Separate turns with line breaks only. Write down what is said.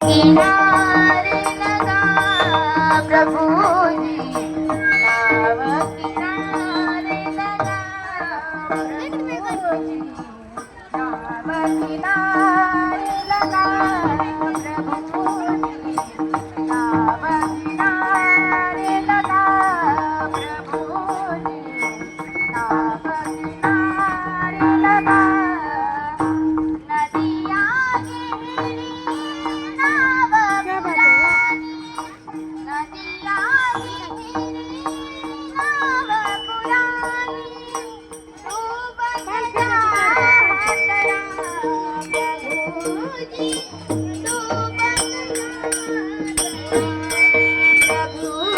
किनारे लगा प्रभु जी, नाव किनारे लगा प्रभु जी, नाव किनारे लगा प्रभु जी, नाव किनारे लगा प्रभु जी, नाव किनारे लगा नदिया गिरी नाव पुरानी, नदिया गिरी नाव पुरानी, डूबत जात प्रभुजी, डूबत जात प्रभुजी,